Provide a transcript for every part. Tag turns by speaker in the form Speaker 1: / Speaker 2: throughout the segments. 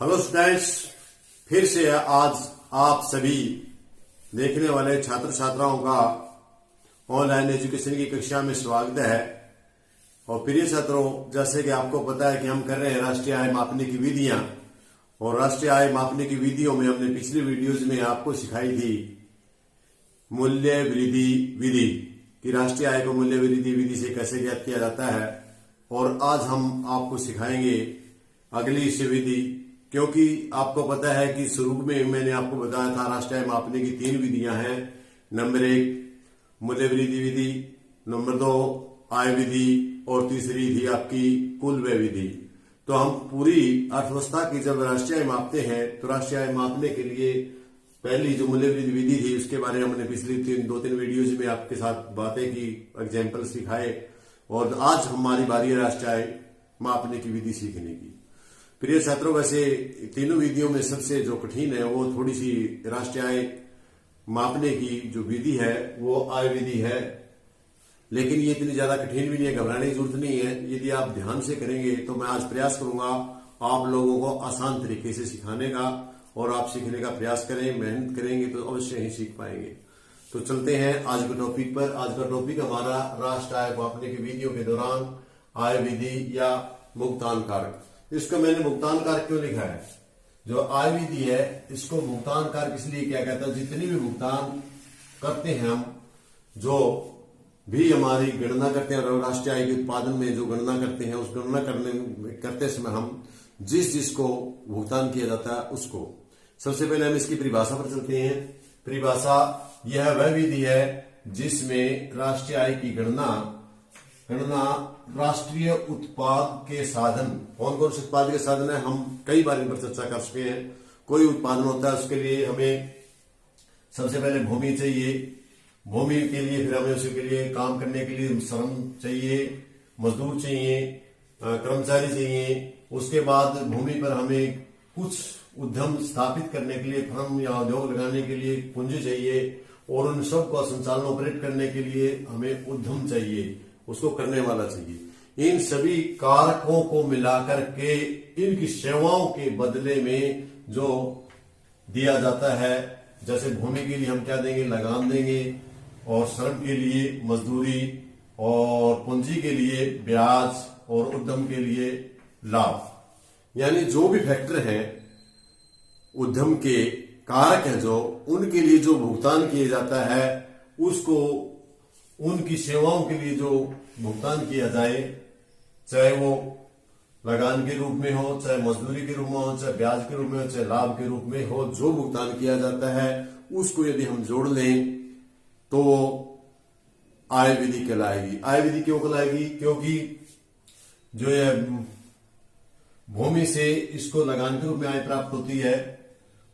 Speaker 1: Hello students, फिर से आज आप सभी देखने वाले छात्र छात्राओं का ऑनलाइन एजुकेशन की कक्षा में स्वागत है। और प्रिय छात्रों, जैसे कि आपको पता है कि हम कर रहे हैं राष्ट्रीय आय मापने की विधियां, और राष्ट्रीय आय मापने की विधियों में हमने पिछली वीडियोज में आपको सिखाई थी मूल्य वृद्धि विधि कि राष्ट्रीय आय को मूल्य वृद्धि विधि से कैसे ज्ञात किया जाता है। और आज हम आपको सिखाएंगे अगली से विधि, क्योंकि आपको पता है कि शुरू में मैंने आपको बताया था राष्ट्रीय आय मापने की 3 विधियां हैं। नंबर 1 मूल्य वृद्धि विधि, नंबर 2 आय विधि, और तीसरी थी आपकी कुल व्यय विधि। तो हम पूरी अर्थव्यवस्था की जब राष्ट्रीय आय मापते हैं तो राष्ट्रीय आय मापने के लिए पहली जो मूल्य वृद्धि विधि थी उसके बारे में हमने पिछली 2-3 वीडियोज में आपके साथ बातें की, एग्जाम्पल सिखाए। और आज हमारी बारी है राष्ट्रीय आय मापने की विधि सीखने की। प्रिय छात्रों, वैसे तीनों विधियों में सबसे जो कठिन है वो थोड़ी सी राष्ट्रीय आय मापने की जो विधि है वो आय विधि है, लेकिन ये इतनी ज्यादा कठिन भी नहीं है, घबराने की जरूरत नहीं है। यदि आप ध्यान से करेंगे तो मैं आज प्रयास करूंगा आप लोगों को आसान तरीके से सिखाने का, और आप सीखने का प्रयास करें, मेहनत करेंगे तो अवश्य ही सीख पाएंगे। तो चलते हैं आज के टॉपिक पर। आज का टॉपिक हमारा राष्ट्रीय आय मापने की विधियों के दौरान आय विधि या भुगतान कारक। इसको मैंने भुगतान कारक क्यों लिखा है? जो आय विधि है इसको भुगतान कारक इसलिए क्या कहता है, जितनी भी भुगतान करते हैं हम, जो भी हमारी गणना करते हैं राष्ट्रीय आय के उत्पादन में जो गणना करते हैं, उस गणना करते समय हम जिसको भुगतान किया जाता है उसको। सबसे पहले हम इसकी परिभाषा पर चलते हैं। परिभाषा यह वह विधि है जिसमें राष्ट्रीय आय की गणना राष्ट्रीय उत्पाद के साधन, कौन कौन से उत्पाद के साधन है हम कई बार इन पर चर्चा कर चुके हैं। कोई उत्पादन होता है उसके लिए हमें सबसे पहले भूमि चाहिए, भूमि के लिए फिर हमें उसके लिए काम करने के लिए श्रम चाहिए, मजदूर चाहिए, कर्मचारी चाहिए। उसके बाद भूमि पर हमें कुछ उद्यम स्थापित करने के लिए, फर्म या उद्योग लगाने के लिए पूंजी चाहिए, और उन सब को संचालन ऑपरेट करने के लिए हमें उद्यम चाहिए, उसको करने वाला चाहिए। इन सभी कारकों को मिलाकर के इनकी सेवाओं के बदले में जो दिया जाता है, जैसे भूमि के लिए हम क्या देंगे, लगान देंगे, और श्रम के लिए मजदूरी, और पूंजी के लिए ब्याज, और उद्यम के लिए लाभ। यानी जो भी फैक्टर हैं, उद्यम के कारक हैं जो, उनके लिए जो भुगतान किया जाता है उसको, उनकी सेवाओं के लिए जो भुगतान किया जाए, चाहे वो लगान के रूप में हो, चाहे मजदूरी के रूप में हो, चाहे ब्याज के रूप में हो, चाहे लाभ के रूप में हो, जो भुगतान किया जाता है उसको यदि हम जोड़ लें तो आय विधि कहलाएगी। आय विधि क्यों कहलाएगी? क्योंकि जो ये भूमि से इसको लगान के रूप में आय प्राप्त होती है,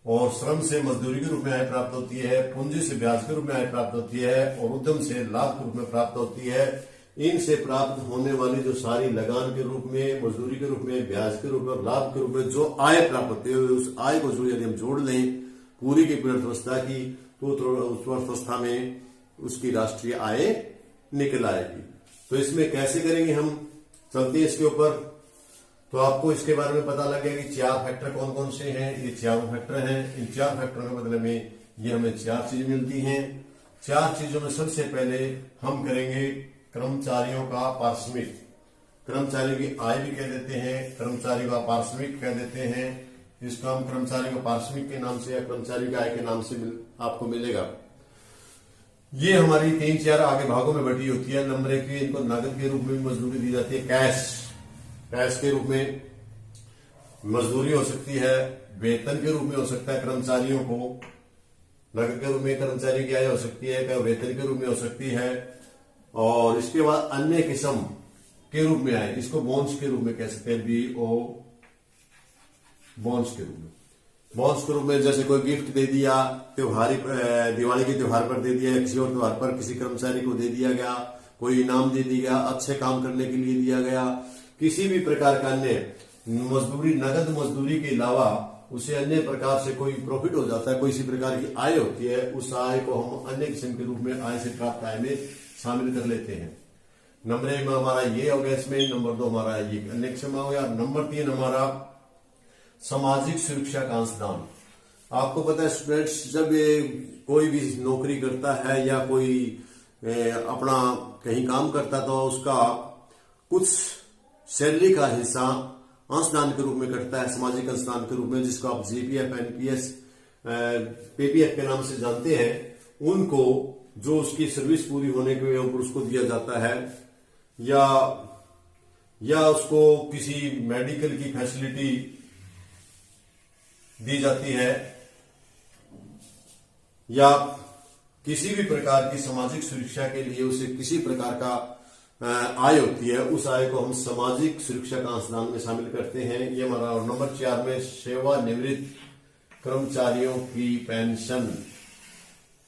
Speaker 1: और श्रम से मजदूरी के रूप में आय प्राप्त होती है, पूंजी से ब्याज के रूप में आय प्राप्त होती है, और उद्यम से लाभ के रूप में प्राप्त होती है। इनसे प्राप्त होने वाली जो सारी लगान के रूप में, मजदूरी के रूप में, ब्याज के रूप में और लाभ के रूप में जो आय प्राप्त होती है, उस आय को जो यदि हम जोड़ लें पूरी की पूरी अर्थव्यवस्था की, तो उस अर्थव्यवस्था में उसकी राष्ट्रीय आय निकल आएगी। तो इसमें कैसे करेंगे हम, चलते हैं इसके ऊपर। तो आपको इसके बारे में पता लग गया कि 4 फैक्टर कौन कौन से हैं। ये 4 फैक्टर हैं। इन 4 फैक्टरों के बदले में ये हमें 4 चीजें मिलती हैं। 4 चीजों में सबसे पहले हम करेंगे कर्मचारियों का पारिश्रमिक। कर्मचारियों की आय भी कह देते हैं, कर्मचारियों का पारिश्रमिक कह देते हैं। इसको हम कर्मचारियों का पारिश्रमिक के नाम से या कर्मचारियों की आय के नाम से आपको मिलेगा। ये हमारी 3-4 आगे भागों में बटी होती है। नंबर 1 इनको नगद के रूप में भी मजदूरी दी जाती है, कैश के रूप में मजदूरी हो सकती है, वेतन के रूप में हो सकता है कर्मचारियों को, नगद के रूप में कर्मचारी की आय हो सकती है, वेतन के रूप में हो सकती है। और इसके बाद अन्य किस्म के रूप में आए, इसको बोनस के रूप में कह सकते हैं, BO बोनस के रूप में। बोनस के रूप में जैसे कोई गिफ्ट दे दिया, दिवाली के त्योहार पर दे दिया, किसी और त्योहार पर किसी कर्मचारी को दे दिया गया, कोई इनाम दे दिया गया, अच्छे काम करने के लिए दिया गया, किसी भी प्रकार का अन्य मजदूरी, नगद मजदूरी के अलावा उसे अन्य प्रकार से कोई प्रॉफिट हो जाता है, कोई इसी प्रकार की आय होती है, उस आय को हम अन्य किस्म के रूप में आय से प्राप्त आय में शामिल कर लेते हैं। नंबर 1 में हमारा ये हो गया इसमें, नंबर 2 हमारा ये अन्य किस्म हो गया, नंबर 3 हमारा सामाजिक सुरक्षा का अंशदान। आपको पता है स्टूडेंट्स, जब ये कोई भी नौकरी करता है या कोई अपना कहीं काम करता है तो उसका कुछ सैलरी का हिस्सा अंशदान के रूप में कटता है, सामाजिक अंशदान के रूप में, जिसको आप जीपीएफ, एनपीएस, पीपीएफ के नाम से जानते हैं। उनको जो उसकी सर्विस पूरी होने के ऊपर उसको दिया जाता है, या उसको किसी मेडिकल की फैसिलिटी दी जाती है, या किसी भी प्रकार की सामाजिक सुरक्षा के लिए उसे किसी प्रकार का आय होती है, उस आय को हम सामाजिक सुरक्षा का अंशदान में शामिल करते हैं। ये हमारा नंबर 4 में सेवानिवृत्त कर्मचारियों की पेंशन।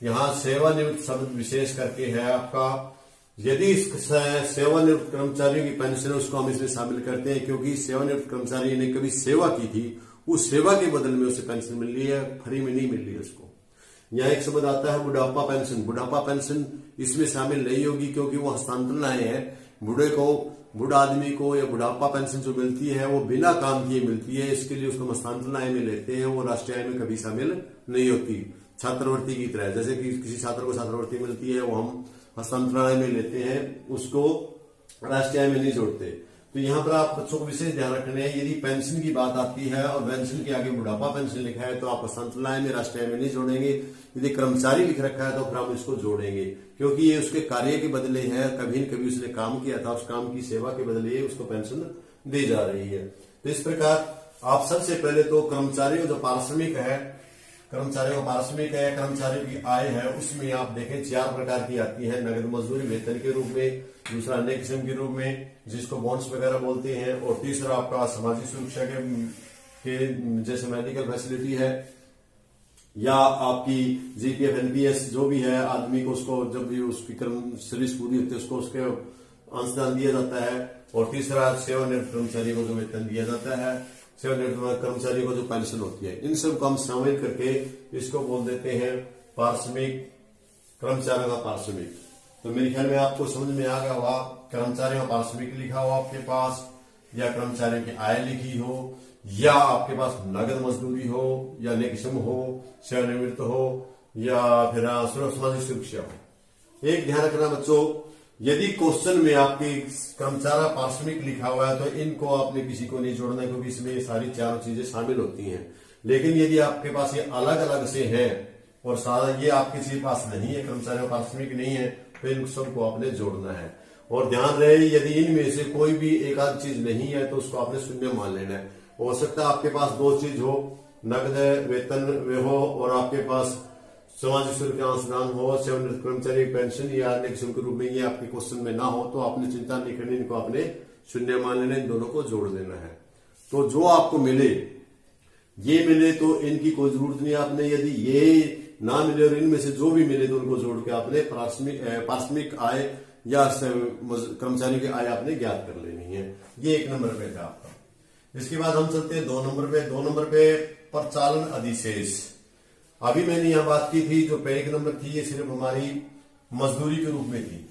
Speaker 1: यहां सेवानिवृत्त शब्द विशेष करके है आपका। यदि सेवानिवृत्त कर्मचारियों की पेंशन है उसको हम इसमें शामिल करते हैं, क्योंकि सेवानिवृत्त कर्मचारी ने कभी सेवा की थी, उस सेवा के बदल में उसे पेंशन मिल रही है, फ्री में नहीं मिल रही है उसको। यहाँ एक शब्द आता है बुढ़ापा पेंशन। बुढ़ापा पेंशन इसमें शामिल नहीं होगी, क्योंकि वो हस्तांतरण आए हैं। बूढ़ा आदमी को या बुढ़ापा पेंशन जो मिलती है वो बिना काम किए मिलती है, इसके लिए उसको हस्तांतरण आय में लेते हैं, वो राष्ट्रीय आय में कभी शामिल नहीं होती। छात्रवृत्ति की तरह, जैसे कि किसी छात्र को छात्रवृत्ति मिलती है, वो हम हस्तांतरण आय में लेते हैं, उसको राष्ट्रीय आय में नहीं जोड़ते। तो यहाँ पर आप बच्चों को विशेष ध्यान रखना है, यदि पेंशन की बात आती है और पेंशन के आगे बुढ़ापा पेंशन लिखा है तो आप हस्तांतरण आय में राष्ट्रीय आय में नहीं जोड़ेंगे। यदि कर्मचारी लिख रखा है तो फिर हम इसको जोड़ेंगे, क्योंकि ये उसके कार्य के बदले है, कभी न कभी उसने काम किया था, उस काम की सेवा के बदले उसको पेंशन दी जा रही है। तो इस प्रकार आप सबसे पहले तो कर्मचारियों जो पारिश्रमिक है, कर्मचारियों का पारिश्रमिक है, कर्मचारियों की आय है, उसमें आप देखें 4 प्रकार की आती है। नगद मजदूरी वेतन के रूप में, दूसरा अन्य किस्म के रूप में जिसको बॉन्ड्स वगैरह बोलते हैं, और तीसरा आपका सामाजिक सुरक्षा के जैसे मेडिकल फैसिलिटी है, या आपकी जीपीएफ, एनपीएस जो भी है, आदमी को उसको जब भी उसकी सर्विस पूरी होती है उसको उसके अंशदान दिया जाता है। और तीसरा सेवानिवृत्त कर्मचारी को जो वेतन दिया जाता है, सेवानिवृत्त कर्मचारी को जो पेंशन होती है, इन सब को हम शामिल करके इसको बोल देते हैं पारिश्रमिक, कर्मचारियों का पारिश्रमिक। तो मेरे ख्याल में आपको समझ में आ गया होगा, कर्मचारियों का पारिश्रमिक लिखा हो आपके पास, या कर्मचारियों की आय लिखी हो, या आपके पास नगद मजदूरी हो, या अन्य किस्म हो, सेवानिवृत्त हो, या फिर सामाजिक सुरक्षा हो। एक ध्यान रखना बच्चों, यदि क्वेश्चन में आपकी कर्मचारी पारिश्रमिक लिखा हुआ है तो इनको आपने किसी को नहीं जोड़ना, क्योंकि इसमें सारी 4 चीजें शामिल होती हैं। लेकिन यदि आपके पास ये अलग अलग से है और सारा ये आपके किसी पास नहीं है, कर्मचारियों पारिश्रमिक नहीं है, तो इन सबको आपने जोड़ना है। और ध्यान रहे, यदि इनमें से कोई भी एक आध चीज नहीं है तो उसको आपने शून्य मान लेना है। हो सकता है आपके पास 2 चीज हो, नगद वेतन वे हो और आपके पास सामाजिक सुरक्षा अंशदान हो, सेवानिवृत्त कर्मचारी पेंशन या अन्य किस्म के रूप में, ये आपके क्वेश्चन में ना हो तो आपने चिंता नहीं करनी, इनको आपने शून्य मान लेना, इन दोनों को जोड़ देना है। तो जो आपको मिले, ये मिले तो इनकी कोई जरूरत नहीं आपने, यदि ये ना मिले और इनमें से जो भी मिले तो उनको जोड़ के आपने पारिश्रमिक आय या कर्मचारी की आय आपने ज्ञात कर लेनी है। ये 1 नंबर पे था आपका। इसके बाद हम चलते हैं 2 नंबर पे। 2 नंबर पे प्रचालन अधिशेष। अभी मैंने यहां बात की थी, जो 1 नंबर थी ये सिर्फ हमारी मजदूरी के रूप में थी।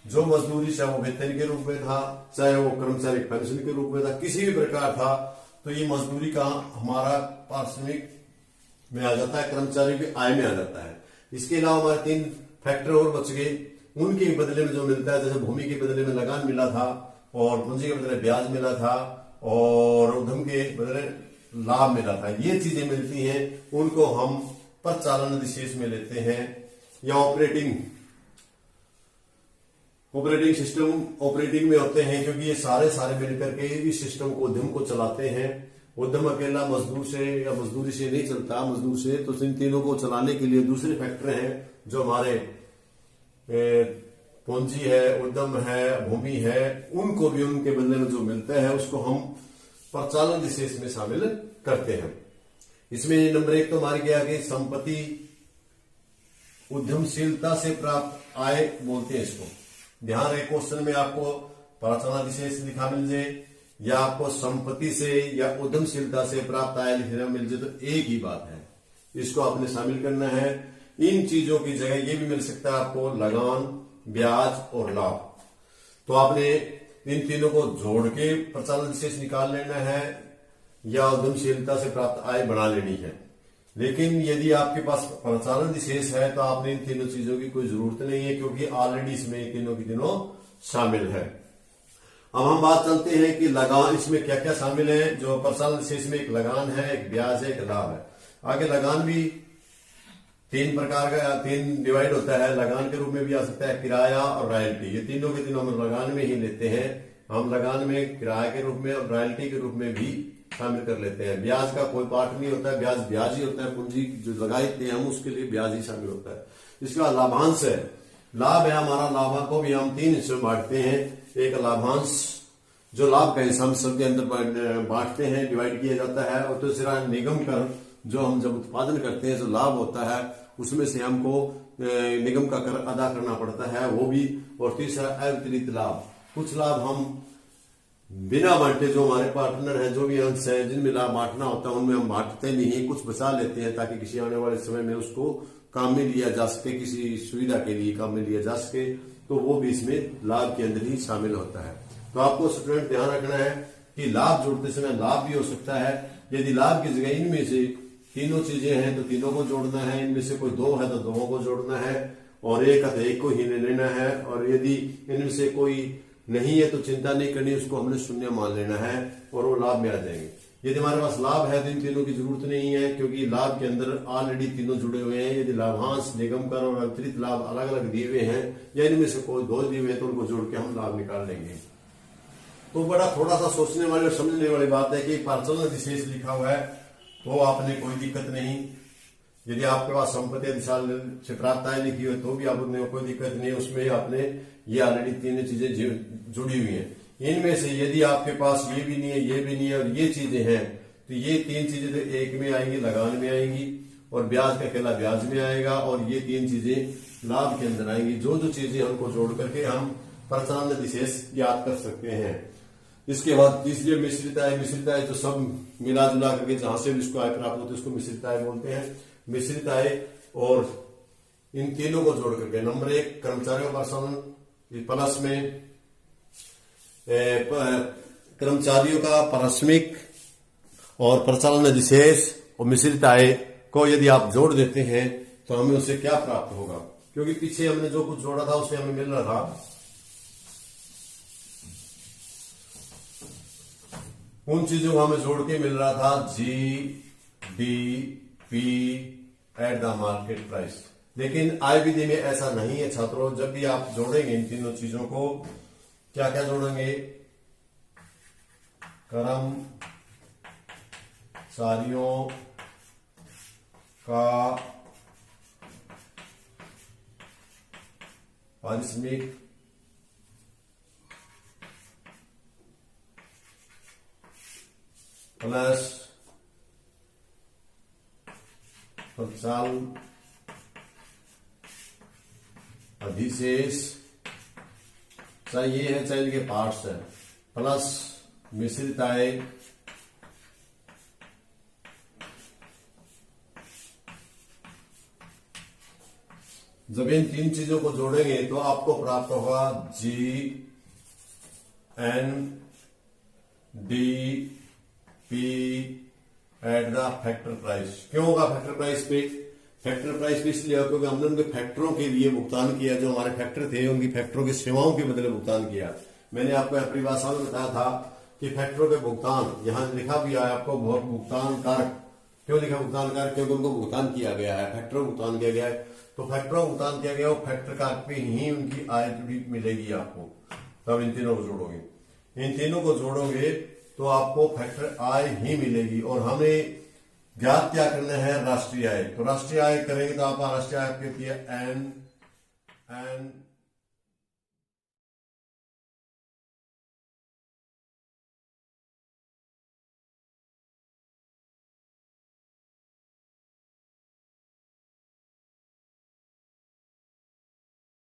Speaker 1: जो मजदूरी चाहे वो वेतन के रूप में था, चाहे वो कर्मचारी पेंशन के रूप में था, किसी भी प्रकार था, तो ये मजदूरी का हमारा पारिश्रमिक में आ जाता है, कर्मचारी की आय में आ जाता है। इसके अलावा हमारे 3 फैक्टर और बच गए, उनके बदले में जो मिलता है, जैसे भूमि के बदले में लगान मिला था, और पूंजी के बदले ब्याज मिला था, और उद्यम के बदले लाभ मिला था, ये चीजें मिलती हैं, उनको हम प्रचालन अधिशेष में लेते हैं, या ऑपरेटिंग सिस्टम ऑपरेटिंग में होते हैं, क्योंकि ये सारे मिलकर के इस सिस्टम को, उद्यम को चलाते हैं। उद्यम अकेला मजदूर से या मजदूरी से नहीं चलता, मजदूर से, तो इन तीनों को चलाने के लिए दूसरे फैक्टर हैं जो हमारे पूंजी है, उद्यम है, भूमि है, उनको भी उनके बदले में जो मिलता है उसको हम प्रचालन अधिशेष में शामिल करते हैं। इसमें नंबर 1 तो हमारी क्या है, संपत्ति उद्यमशीलता से प्राप्त आय बोलते हैं इसको। ध्यान रहे, क्वेश्चन में आपको प्रचालन अधिशेष लिखा मिल जाए, या आपको संपत्ति से या उद्यमशीलता से प्राप्त आय लिखना मिल जाए, तो एक ही बात है, इसको आपने शामिल करना है। इन चीजों की जगह ये भी मिल सकता है आपको लगान, ब्याज और लाभ। तो आपने इन तीनों को जोड़ के प्रचालन अधिशेष निकाल लेना है, या उद्यमशीलता से प्राप्त आय बढ़ा लेनी है। लेकिन यदि आपके पास परिचालन अधिशेष है तो आपने इन तीनों चीजों की कोई जरूरत नहीं है, क्योंकि ऑलरेडी इसमें तीनों की तीनों शामिल है। अब हम बात चलते हैं कि लगान इसमें क्या क्या शामिल है। जो परिचालन अधिशेष में एक लगान है, एक ब्याज है, एक लाभ है। आगे लगान भी तीन प्रकार का, तीन डिवाइड होता है। लगान के रूप में भी आ सकता है, किराया और रॉयल्टी। ये तीनों के तीनों हम लगान में ही लेते हैं। हम लगान में किराया के रूप में और रॉयल्टी के रूप में भी शामिल कर लेते हैं। ब्याज का कोई पार्ट नहीं होता है, ब्याज ही होता है। पूंजी जो लगाते हैं हम उसके लिए ब्याज ही शामिल होता है। इसके बाद लाभांश है। लाभ है हमारा, लाभ को भी हम तीन हिस्सों में बांटते हैं। एक लाभांश जो लाभ का हिस्सा हम सबके अंदर बांटते हैं, डिवाइड किया जाता है। और दूसरा निगम कर, जो हम जब उत्पादन करते हैं जो लाभ होता है उसमें से हमको निगम का कर अदा करना पड़ता है, वो भी। और तीसरा अतिरिक्त लाभ। कुछ लाभ हम बिना बांटे, जो हमारे पार्टनर है, जो भी अंश है जिनमें लाभ बांटना होता है उनमें हम बांटते नहीं, कुछ बचा लेते हैं ताकि किसी आने वाले समय में उसको काम में लिया जा सके, किसी सुविधा के लिए काम में लिया जा सके। तो वो भी इसमें लाभ के अंदर ही शामिल होता है। तो आपको स्टूडेंट ध्यान रखना है कि लाभ जोड़ते समय लाभ भी हो सकता है। यदि लाभ की जगह इनमें से तीनों चीजें हैं तो तीनों को जोड़ना है, इनमें से कोई दो है तो दोनों को जोड़ना है, और एक है तो एक को ही लेना है। और यदि इनमें से कोई नहीं है तो चिंता नहीं करनी, उसको हमने शून्य मान लेना है और वो लाभ में आ जाएंगे। यदि हमारे पास लाभ है तो इन तीनों की जरूरत नहीं है, क्योंकि लाभ के अंदर ऑलरेडी तीनों जुड़े हुए हैं। यदि लाभांश, निगम कर और अतिरिक्त लाभ अलग अलग दिए हुए हैं या इनमें से कोई दो दिए हुए हैं तो उनको जोड़ के हम लाभ निकाल लेंगे। तो बड़ा थोड़ा सा सोचने वाली और समझने वाली बात है कि परिचालन अधिशेष लिखा हुआ है तो आपने कोई दिक्कत नहीं। यदि आपके पास संपत्ति अधिशाल से प्राप्त आय लिखी हो तो भी आपने कोई दिक्कत नहीं, उसमें आपने ये ऑलरेडी तीन चीजें जुड़ी हुई हैं। इनमें से यदि आपके पास ये भी नहीं है, ये भी नहीं है और ये चीजें हैं तो ये तीन चीजें तो एक में आएंगी, लगान में आएंगी, और ब्याज का अकेला ब्याज में आएगा, और ये तीन चीजें लाभ के अंदर आएंगी। जो जो चीजें हमको जोड़ करके हम परिचालन अधिशेष याद कर सकते हैं। इसके बाद तीसरी मिश्रित आय। मिश्रित आय जो सब मिला जुला करके जहां से भी इसको आय प्राप्त होती है उसको मिश्रित आय बोलते हैं। मिश्रित आय और इन तीनों को जोड़ करके नंबर एक कर्मचारियों का परिचालन प्लस में कर्मचारियों का पारिश्रमिक और परिचालन अधिशेष और मिश्रित आय को यदि आप जोड़ देते हैं तो हमें उससे क्या प्राप्त होगा, क्योंकि पीछे हमने जो कुछ जोड़ा था उससे हमें मिल रहा था उन चीजों को हमें जोड़ के मिल रहा था GDP at the market price. लेकिन आय विधि में ऐसा नहीं है छात्रों। जब भी आप जोड़ेंगे इन तीनों चीजों को, क्या क्या जोड़ेंगे, कर्मचारियों का पारिश्रमिक प्लस परिचालन अधिशेष, चाहे ये है चाहे इनके पार्ट्स है, प्लस मिश्रित आय जब इन तीन चीजों को जोड़ेंगे तो आपको प्राप्त होगा GNDP at the factor price. क्यों होगा फैक्टर प्राइस पे? फैक्टर प्राइस पे इसलिए क्योंकि हमने उनके फैक्टरों के लिए भुगतान किया, जो हमारे फैक्टर थे उनकी फैक्टरों की सेवाओं के बदले भुगतान किया। मैंने आपको अपनी भाषा में बताया था कि फैक्टरों के भुगतान, यहां लिखा भी है आपको भुगतान कारक। क्यों लिखा भुगतान कारक? क्योंकि उनको भुगतान किया गया है, फैक्टरों को भुगतान किया गया है। तो फैक्टरों को भुगतान किया गया, फैक्टर कारक पे ही उनकी आय जुड़ी मिलेगी आपको। तब इन तीनों को जोड़ोगे, इन तीनों को जोड़ोगे तो आपको फैक्टर आय ही मिलेगी। और हमें ज्ञात क्या करना है? राष्ट्रीय आय। तो राष्ट्रीय आय करेंगे तो आपका राष्ट्रीय आय कितनी है? N